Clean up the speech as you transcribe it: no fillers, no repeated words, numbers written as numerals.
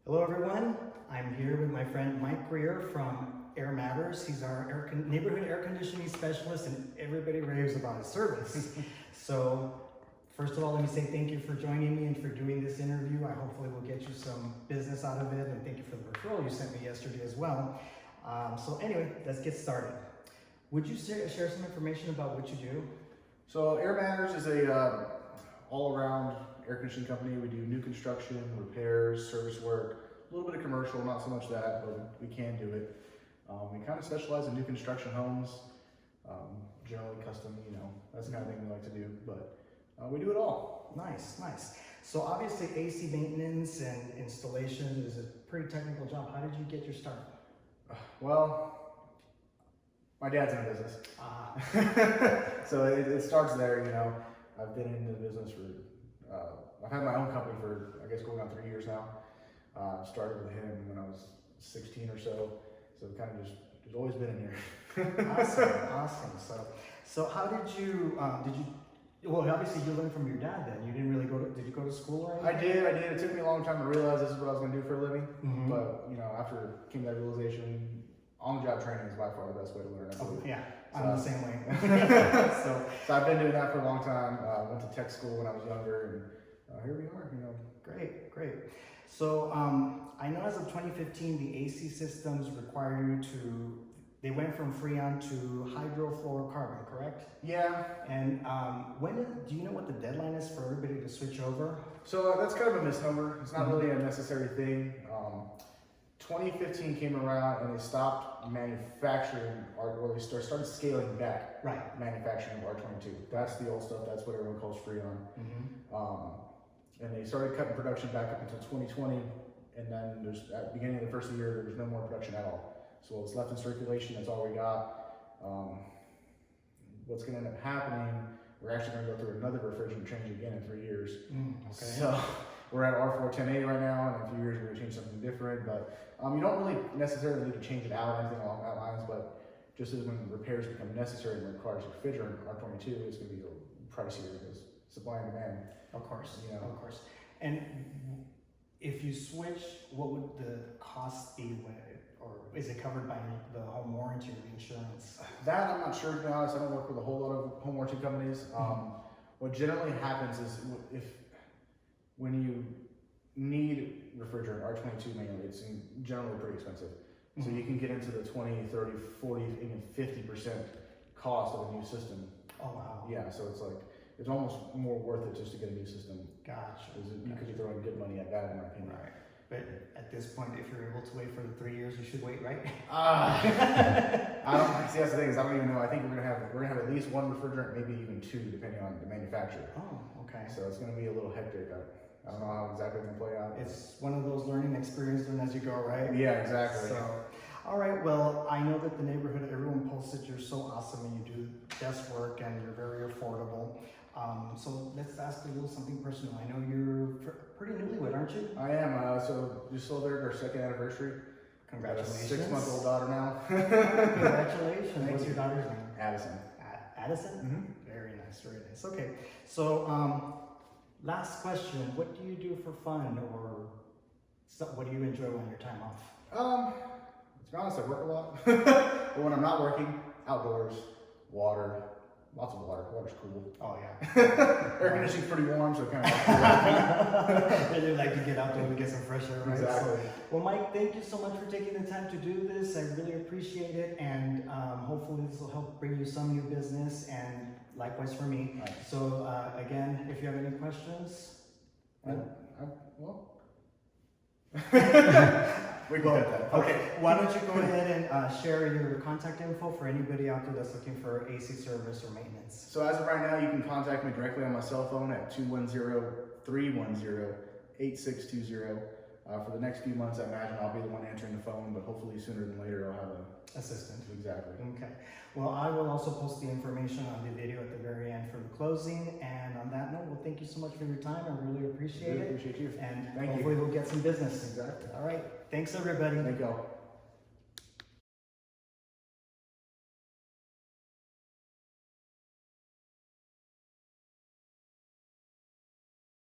Hello everyone, I'm here with my friend Mike Greer from Air Matters. He's our neighborhood air conditioning specialist and everybody raves about his service. So first of all, let me say thank you for joining me and for doing this interview. I hopefully will get you some business out of it, and thank you for the referral you sent me yesterday as well. So anyway, let's get started. Would you share some information about what you do? So Air Matters is a all-around air conditioning company. We do new construction, repairs, service work, a little bit of commercial, not so much that, but we can do it. We kind of specialize in new construction homes, generally custom, that's the kind of thing we like to do, but we do it all. Nice, nice. So obviously AC maintenance and installation is a pretty technical job. How did you get your start? Well, my dad's in the business. So it starts there, I've been in the business for, I've had my own company for, I guess, going on 3 years now. Started with him when I was 16 or so. So kind of just always been in here. Awesome. So how did you, well, obviously you learned from your dad then. You didn't really did you go to school or anything? I did. It took me a long time to realize this is what I was going to do for a living. Mm-hmm. But, after it came to that realization, on-the-job training is by far the best way to learn. Yeah, I'm the same way. so I've been doing that for a long time. Went to tech school when I was younger, and here we are. Great. So I know as of 2015, the AC systems require you they went from Freon to hydrofluorocarbon, correct? Yeah. And do you know what the deadline is for everybody to switch over? So that's kind of a misnomer. It's not really a necessary thing. 2015 came around and they stopped manufacturing, or they started scaling back manufacturing of R22. That's the old stuff. That's what everyone calls Freon. And they started cutting production back up until 2020. And then at the beginning of the first year, there was no more production at all. So what's left in circulation, that's all we got. What's going to end up happening, we're actually going to go through another refrigerant change again in 3 years. So we're at R410A right now, and in a few years we're going to change something different. But you don't really necessarily need to change it out or anything along that lines, but just as when repairs become necessary and requires refrigerant, R22 is going to be pricier because supply and demand. Of course. And if you switch, what would the cost be or is it covered by the home warranty or the insurance? That I'm not sure, to be honest. I don't work with a whole lot of home warranty companies. What generally happens is when you need refrigerant, R22 mainly, it's generally pretty expensive. So you can get into the 20, 30, 40, even 50% cost of a new system. Oh, wow. Yeah, so it's almost more worth it just to get a new system. Gotcha. Because you're throwing good money at that, in my opinion. Right. But at this point, if you're able to wait for the 3 years, you should wait, right? I don't see. That's the thing is I don't even know. I think we're gonna have at least one refrigerant, maybe even two, depending on the manufacturer. Oh, okay. So it's gonna be a little hectic. I don't know how exactly it's gonna play out. It's one of those learning experiences as you go, right? Yeah, exactly. So, all right. Well, I know that the neighborhood, everyone posts that you're so awesome and you do best work and you're very affordable. So let's ask a little something personal. I know you're pretty newlywed, aren't you? I am. So just celebrated our second anniversary. Congratulations. Got a 6-month-old daughter now. Congratulations. What's your daughter's name? Addison. Addison? Mm-hmm. Very nice. Okay. So, last question. What do you do for fun, or what do you enjoy on your time off? To be honest, I work a lot. But when I'm not working, outdoors, water. Lots of water. Water's cool. Oh, yeah. Air conditioning's pretty warm, so kind of really like to get out there and get some fresh air, right? Exactly. Well, Mike, thank you so much for taking the time to do this. I really appreciate it, and hopefully this will help bring you some new business, and likewise for me. Right. So, again, if you have any questions. We can get that. Okay, why don't you go ahead and share your contact info for anybody out there that's looking for AC service or maintenance. So as of right now, you can contact me directly on my cell phone at 210-310-8620. For the next few months, I imagine I'll be the one answering the phone, but hopefully sooner than later I'll have an assistant. Exactly. Okay. Well, I will also post the information on the video at the very end for the closing. And on that note, well, thank you so much for your time. I really appreciate it. Appreciate you. And hopefully we'll get some business. Exactly. All right. Thanks, everybody. Thank y'all.